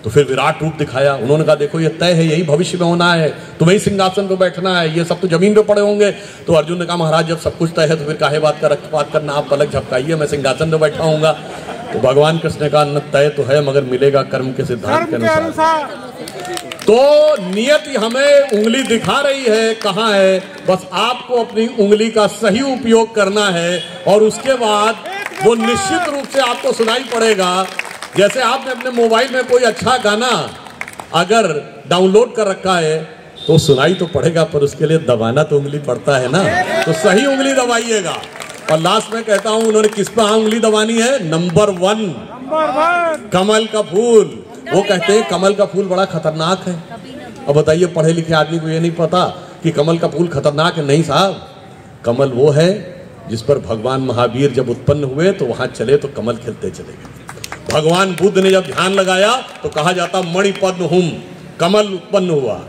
तो फिर विराट रूप दिखाया। उन्होंने कहा देखो ये तय है, यही भविष्य में होना है, तुम्हें सिंहासन पर बैठना है, ये सब तो जमीन पे पड़े होंगे। तो अर्जुन ने कहा महाराज जब सब कुछ तय है तो फिर काहे बात का रक्तपात करना, आप पलक झपकाइए, मैं सिंहासन पे बैठा हूंगा। तो भगवान कृष्ण ने कहा न तय तो है मगर मिलेगा कर्म के सिद्धांत के अनुसार। तो नियति हमें उंगली दिखा रही है कहाँ है, बस आपको अपनी उंगली का सही उपयोग करना है और उसके बाद वो निश्चित रूप से आपको सुनाई पड़ेगा। जैसे आपने अपने मोबाइल में कोई अच्छा गाना अगर डाउनलोड कर रखा है तो सुनाई तो पड़ेगा, पर उसके लिए दबाना तो उंगली पड़ता है ना, तो सही उंगली दबाइएगा। और लास्ट में कहता हूं उन्होंने किस पर उंगली दबानी है? नंबर 1 कमल का फूल। वो कहते हैं कमल का फूल बड़ा खतरनाक है। अब बताइए पढ़े लिखे आदमी को ये नहीं पता कि कमल का फूल खतरनाक है? नहीं साहब, कमल वो है जिस पर भगवान महावीर जब उत्पन्न हुए तो वहां चले तो कमल खिलते चले गए। भगवान बुद्ध ने जब ध्यान लगाया तो कहा जाता मणिपद्म हुम, कमल उत्पन्न हुआ।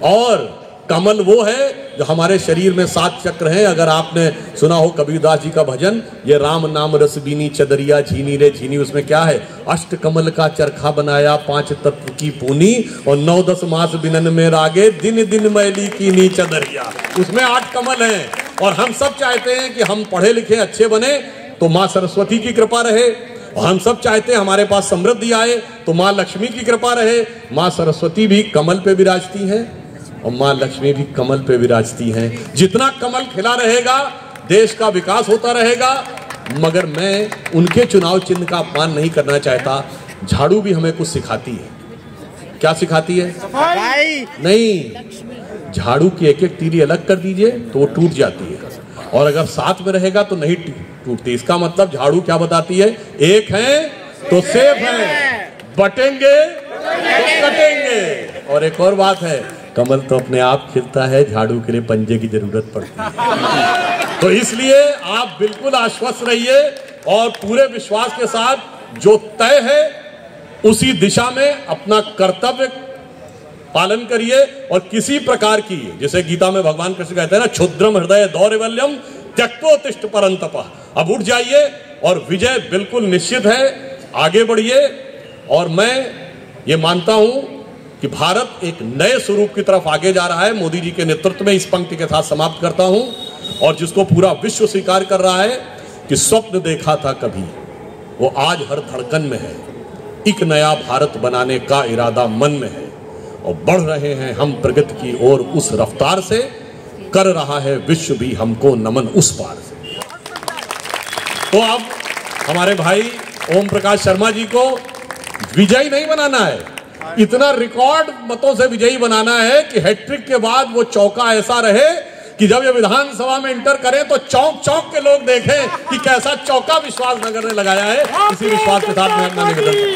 और कमल वो है जो हमारे शरीर में 7 चक्र हैं। अगर आपने सुना हो कबीरदास जी का भजन, ये राम नाम रस बीनी चदरिया झीनी रे झीनी, उसमें क्या है? अष्ट कमल का चरखा बनाया 5 तत्व की पूनी और 9-10 मास बिनन में रागे दिन दिन मैली की नी चदरिया। उसमें 8 कमल हैं। और हम सब चाहते हैं कि हम पढ़े लिखे अच्छे बने तो माँ सरस्वती की कृपा रहे, और हम सब चाहते हैं हमारे पास समृद्धि आए तो माँ लक्ष्मी की कृपा रहे। माँ सरस्वती भी कमल पे विराजती हैं और माँ लक्ष्मी भी कमल पे विराजती हैं। जितना कमल खिला रहेगा देश का विकास होता रहेगा। मगर मैं उनके चुनाव चिन्ह का अपमान नहीं करना चाहता। झाड़ू भी हमें कुछ सिखाती है। क्या सिखाती है? नहीं, झाड़ू की एक एक तीली अलग कर दीजिए तो वो टूट जाती है, और अगर साथ में रहेगा तो नहीं टूटती। इसका मतलब झाड़ू क्या बताती है? एक है तो सेफ है, बटेंगे तो कटेंगे। और एक और बात है, कमल तो अपने आप खिलता है, झाड़ू के लिए पंजे की जरूरत पड़ती है। तो इसलिए आप बिल्कुल आश्वस्त रहिए और पूरे विश्वास के साथ जो तय है उसी दिशा में अपना कर्तव्य पालन करिए। और किसी प्रकार की, जैसे गीता में भगवान कृष्ण कहते हैं ना, क्षुद्रम हृदय दौर्बल्यम त्यक्तोत्तिष्ठ परंतपः, अब उठ जाइए और विजय बिल्कुल निश्चित है। आगे बढ़िए। और मैं ये मानता हूं कि भारत एक नए स्वरूप की तरफ आगे जा रहा है मोदी जी के नेतृत्व में। इस पंक्ति के साथ समाप्त करता हूं, और जिसको पूरा विश्व स्वीकार कर रहा है कि स्वप्न देखा था कभी वो आज हर धड़कन में है। एक नया भारत बनाने का इरादा मन में है और बढ़ रहे हैं हम प्रगति की ओर उस रफ्तार से, कर रहा है विश्व भी हमको नमन उस पार से। तो अब हमारे भाई ओम प्रकाश शर्मा जी को विजयी नहीं बनाना है, इतना रिकॉर्ड मतों से विजयी बनाना है कि हैट्रिक के बाद वो चौका ऐसा रहे कि जब ये विधानसभा में इंटर करें तो चौक चौक के लोग देखें कि कैसा चौका विश्वास नगर ने लगाया है। इसी विश्वास के साथ मैं अपना निवेदन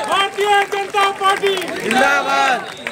भारतीय जनता पार्टी जिंदाबाद।